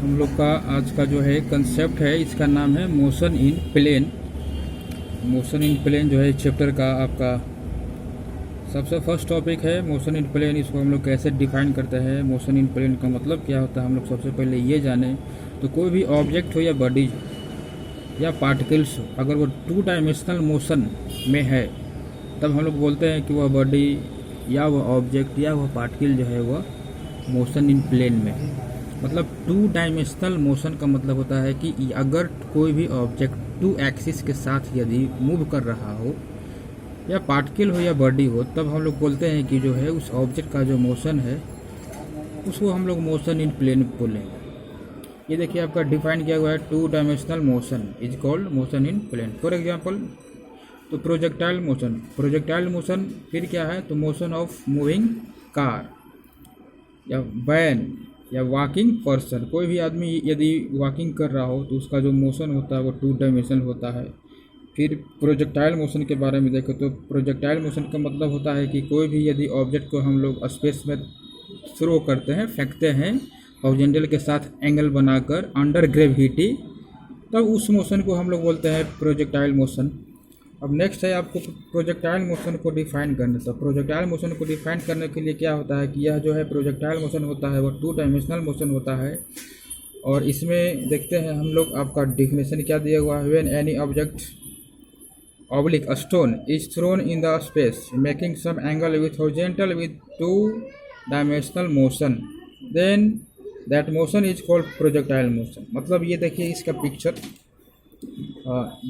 हम लोग का आज का जो है कंसेप्ट है, इसका नाम है motion in plane. Motion in plane जो है चैप्टर का आपका सबसे फर्स्ट टॉपिक है मोशन इन प्लेन। इसको हम लोग कैसे डिफाइन करते हैं, मोशन इन प्लेन का मतलब क्या होता है, हम लोग सबसे पहले ये जाने। तो कोई भी ऑब्जेक्ट हो या बॉडी या पार्टिकल्स हो, अगर वो 2 डायमेंशनल मोशन में है तब हम लोग बोलते हैं कि वह बॉडी या वह ऑब्जेक्ट या वह पार्टिकल जो है वह मोशन इन प्लेन में है। मतलब 2 डायमेंशनल मोशन का मतलब होता है कि अगर कोई भी ऑब्जेक्ट 2 एक्सिस के साथ यदि मूव कर रहा हो या पार्टिकल हो या बॉडी हो, तब हम लोग बोलते हैं कि जो है उस ऑब्जेक्ट का जो मोशन है उसको हम लोग मोशन इन प्लेन बोलेंगे। ये देखिए आपका डिफाइन किया हुआ है, 2 dimensional motion is called motion in plane. For example, तो प्रोजेक्टाइल मोशन, प्रोजेक्टाइल मोशन फिर क्या है, तो मोशन ऑफ मूविंग कार या वैन या वॉकिंग पर्सन। कोई भी आदमी यदि वॉकिंग कर रहा हो तो उसका जो मोशन होता है वो 2 डायमेंशनल होता है। फिर प्रोजेक्टाइल मोशन के बारे में देखें तो प्रोजेक्टाइल मोशन का मतलब होता है कि कोई भी यदि ऑब्जेक्ट को हम लोग स्पेस में थ्रो करते हैं, फेंकते हैं हॉरिजॉन्टल के साथ एंगल बनाकर अंडर ग्रेविटी, तब उस मोशन को हम लोग बोलते हैं प्रोजेक्टाइल मोशन। अब नेक्स्ट है आपको प्रोजेक्टाइल मोशन को डिफाइन करने। तो प्रोजेक्टाइल मोशन को डिफाइन करने के लिए क्या होता है कि यह जो है प्रोजेक्टाइल मोशन होता है वो 2 डायमेंशनल मोशन होता है। और इसमें देखते हैं हम लोग, आपका डिफिनेशन क्या दिया हुआ है, when any object oblique stone is thrown in the space making some angle with horizontal with 2 dimensional motion, then that motion is called projectile motion. मतलब ये देखिए इसका पिक्चर,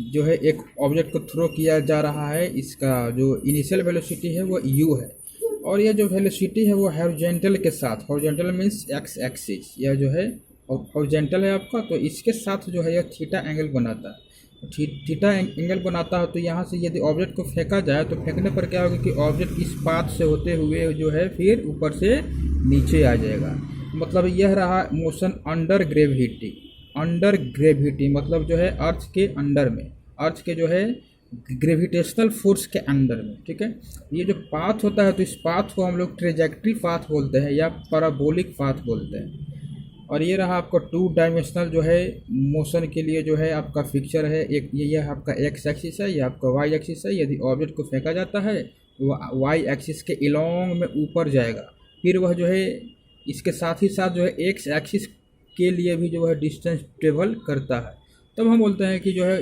जो है एक ऑब्जेक्ट को थ्रो किया जा रहा है, इसका जो इनिशियल वेलोसिटी है वो u है, और यह जो वेलोसिटी है वो हॉरिजॉन्टल के साथ, हॉरिजॉन्टल मींस एक्स एक्सिस, यह जो है हॉरिजॉन्टल है आपका, तो इसके साथ जो है यह थीटा एंगल बनाता है। थीटा एंगल बनाता है, तो यहाँ से यदि ऑब्जेक्ट को फेंका जाए तो फेंकने पर क्या होगा कि ऑब्जेक्ट इस पाथ से होते हुए जो है फिर ऊपर से नीचे आ जाएगा। मतलब यह रहा motion under gravity. Under gravity मतलब जो है अर्थ के अंडर में, अर्थ के जो है ग्रेविटेशनल फोर्स के अंदर में, ठीक है। ये जो पाथ होता है तो इस पाथ को हम लोग ट्रेजेक्ट्री पाथ बोलते हैं या पैराबोलिक पाथ बोलते हैं। और ये रहा आपका 2 डायमेंशनल जो है मोशन के लिए जो है आपका फिक्चर है, एक ये आपका एक्स एक्सिस है, ये आपका वाई एक्सिस है। यदि ऑब्जेक्ट को फेंका जाता है तो वह वाई एक्सिस के एलोंग में ऊपर जाएगा, फिर वह जो है इसके साथ ही साथ जो है एक्स एक्सिस के लिए भी जो है डिस्टेंस ट्रेवल करता है। तब हम बोलते हैं कि जो है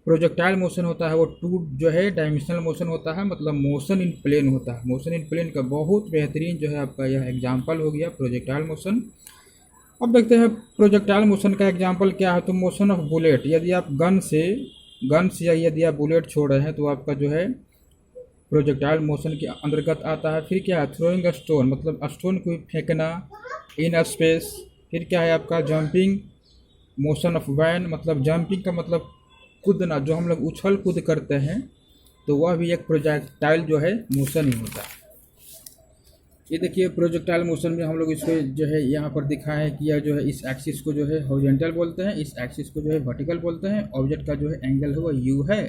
प्रोजेक्टाइल मोशन होता है वो 2 जो है डायमेंशनल मोशन होता है, मतलब मोशन इन प्लेन होता है। मोशन इन प्लेन का बहुत बेहतरीन जो है आपका यह एग्जांपल हो गया प्रोजेक्टाइल मोशन। अब देखते हैं प्रोजेक्टाइल मोशन का एग्जांपल क्या है। तो मोशन ऑफ बुलेट, यदि आप गन से या यदि आप बुलेट छोड़ रहे हैं तो आपका जो है प्रोजेक्टाइल मोशन के अंतर्गत आता है। फिर क्या है, थ्रोइंग अ स्टोन, मतलब स्टोन को फेंकना इन अ स्पेस। फिर क्या है आपका जंपिंग मोशन ऑफ वैन, मतलब जंपिंग का मतलब कूदना, जो हम लोग उछल कूद करते हैं, तो वह भी एक प्रोजेक्टाइल जो है मोशन ही होता है। ये देखिए प्रोजेक्टाइल मोशन में हम लोग इसको जो है यहाँ पर दिखाए हैं कि यह जो है इस एक्सिस को जो है हॉरिजॉन्टल बोलते हैं, इस एक्सिस को जो है वर्टिकल बोलते हैं। ऑब्जेक्ट का जो है एंगल है वो u है,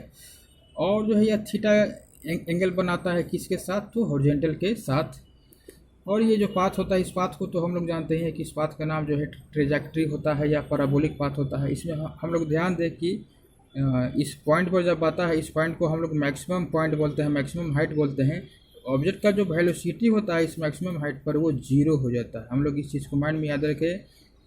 और जो है यह थीटा एंगल बनाता है किसके साथ, तो हॉरिजॉन्टल के साथ। और ये जो पाथ होता है, इस पाथ को तो हम लोग जानते हैं कि इस पाथ का नाम जो है ट्रेजेक्ट्री होता है या पैराबोलिक पाथ होता है। इसमें हम लोग ध्यान दें कि इस पॉइंट पर जब आता है, इस पॉइंट को हम लोग मैक्सिमम पॉइंट बोलते हैं, मैक्सिमम हाइट बोलते हैं। ऑब्जेक्ट का जो वेलोसिटी होता है इस मैक्सिमम हाइट पर वो 0 हो जाता है। हम लोग इस चीज़ को माइंड में याद रखें।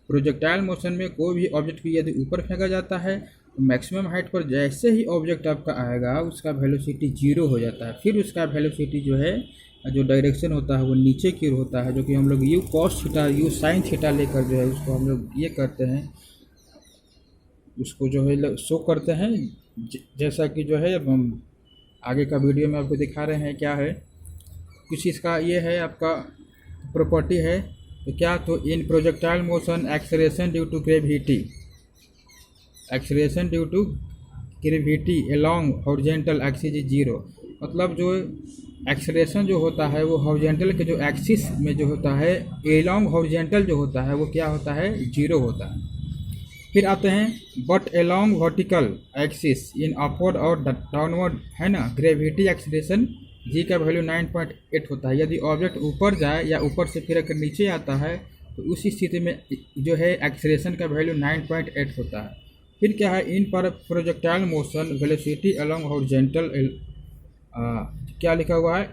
प्रोजेक्टाइल मोशन में कोई भी ऑब्जेक्ट को यदि ऊपर फेंका जाता है तो मैक्सिमम हाइट पर जैसे ही ऑब्जेक्ट आपका आएगा उसका वेलोसिटी 0 हो जाता है। फिर उसका वेलोसिटी जो है, जो डायरेक्शन होता है वो नीचे की ओर होता है, जो कि हम लोग u cos theta u sin theta लेकर जो है उसको हम लोग ये करते हैं, उसको जो है शो करते हैं। जैसा कि जो है अब हम आगे का वीडियो में आपको दिखा रहे हैं क्या है, कुछ इसका ये है आपका प्रॉपर्टी है। तो क्या, तो in projectile motion acceleration due to gravity, acceleration due to gravity along horizontal axis is 0। मतलब जो एक्सेलरेशन जो होता है वो हॉरिजॉन्टल के जो एक्सिस में जो होता है, अलोंग हॉरिजॉन्टल जो होता है वो क्या होता है, 0 होता है। फिर आते हैं but along vertical axis in upward और डाउनवर्ड है ना, ग्रेविटी एक्सेलरेशन जी का वैल्यू 9.8 होता है। यदि ऑब्जेक्ट ऊपर जाए या ऊपर से फिर अगर नीचे आता है तो उस स्थिति में जो है एक्सेलरेशन का वैल्यू 9.8 होता है। फिर क्या है, इन पर projectile motion velocity along horizontal, क्या लिखा हुआ है,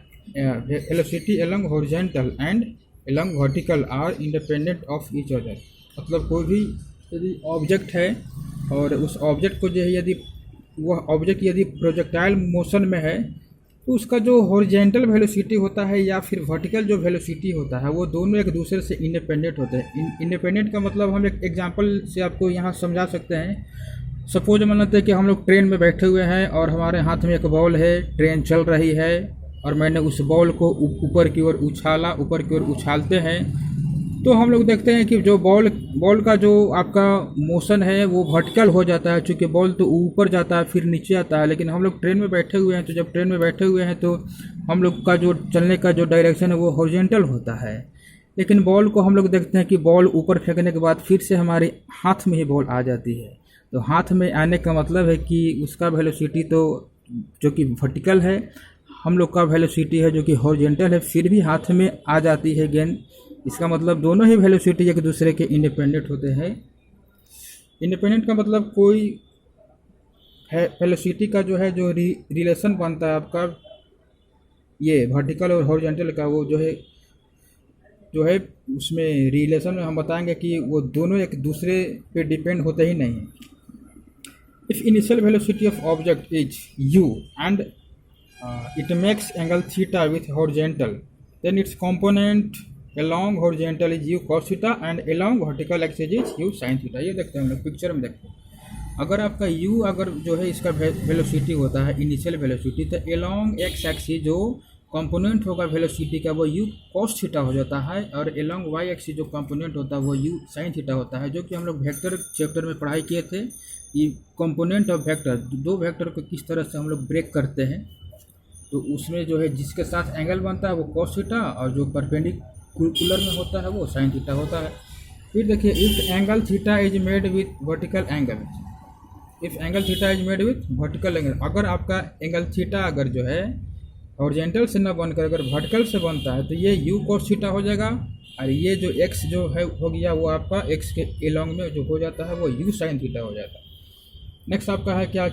velocity along horizontal and along vertical are independent of each other. मतलब कोई भी यदि ऑब्जेक्ट है और उस ऑब्जेक्ट को जो है यदि वह ऑब्जेक्ट यदि प्रोजेक्टाइल मोशन में है तो उसका जो हॉरिजॉन्टल वेलोसिटी होता है या फिर वर्टिकल जो वेलोसिटी होता है वो दोनों एक दूसरे से इंडिपेंडेंट होते हैं। इंडिपेंडेंट का मतलब हम एक एग्जांपल से आपको यहाँ समझा सकते हैं। सपोज मान लेते हैं कि हम लोग ट्रेन में बैठे हुए हैं और हमारे हाथ में एक बॉल है, ट्रेन चल रही है और मैंने उस बॉल को ऊपर की ओर उछाला, ऊपर की ओर उछालते हैं तो हम लोग देखते हैं कि जो बॉल का जो आपका मोशन है वो वर्टिकल हो जाता है, चूँकि बॉल तो ऊपर जाता है फिर नीचे आता है। लेकिन हम लोग ट्रेन में बैठे हुए हैं तो जब ट्रेन में बैठे हुए हैं तो हम लोग का जो चलने का जो डायरेक्शन है वो हॉरिजॉन्टल होता है। लेकिन बॉल को हम लोग देखते हैं कि बॉल ऊपर फेंकने के बाद फिर से हमारे हाथ में ही बॉल आ जाती है। तो हाथ में आने का मतलब है कि उसका वेलोसिटी तो जो कि वर्टिकल है, हम लोग का वेलोसिटी है जो कि हॉरिजॉन्टल है, फिर भी हाथ में आ जाती है गेंद। इसका मतलब दोनों ही वेलोसिटी एक दूसरे के इंडिपेंडेंट होते हैं। इंडिपेंडेंट का मतलब कोई वेलोसिटी का जो है जो रिलेशन बनता है आपका ये वर्टिकल और हॉरिजॉन्टल का, वो जो है उसमें रिलेशन में हम बताएंगे कि वो दोनों एक दूसरे पे डिपेंड होते ही नहीं हैं। If initial velocity of object is u and it makes angle theta with horizontal, then its component along horizontal is u cos theta and along vertical axis is u sin theta। ये देखते हैं हम लोग picture में देखते हैं। अगर आपका u अगर जो है इसका वेलोसिटी होता है इनिशियल वेलोसिटी, तो along x एक्सिस जो कंपोनेंट होगा वेलोसिटी का वो u cos थीटा हो जाता है और along y एक्सिस जो कंपोनेंट होता है वो u sin थीटा होता है, जो कि हम लोग वेक्टर चैप्टर में पढ़ाई किए थे। ये कंपोनेंट ऑफ वेक्टर, दो वेक्टर को किस तरह से हम लोग ब्रेक करते हैं, तो उसमें जो है जिसके साथ एंगल बनता है वो cos थीटा और जो परपेंडिकुलर में होता है वो sin थीटा होता है। फिर देखिए, if angle theta is made with vertical angle, if angle theta is made with vertical angle, अगर आपका एंगल थीटा अगर जो है हॉरिजॉन्टल से न बनकर अगर वर्टिकल से बनता है तो ये u cos थीटा हो जाएगा और ये जो x जो है हो गया वो आपका x के एलोंग में जो हो जाता है वो u sin थीटा हो जाता है। नेक्स्ट आपका है क्या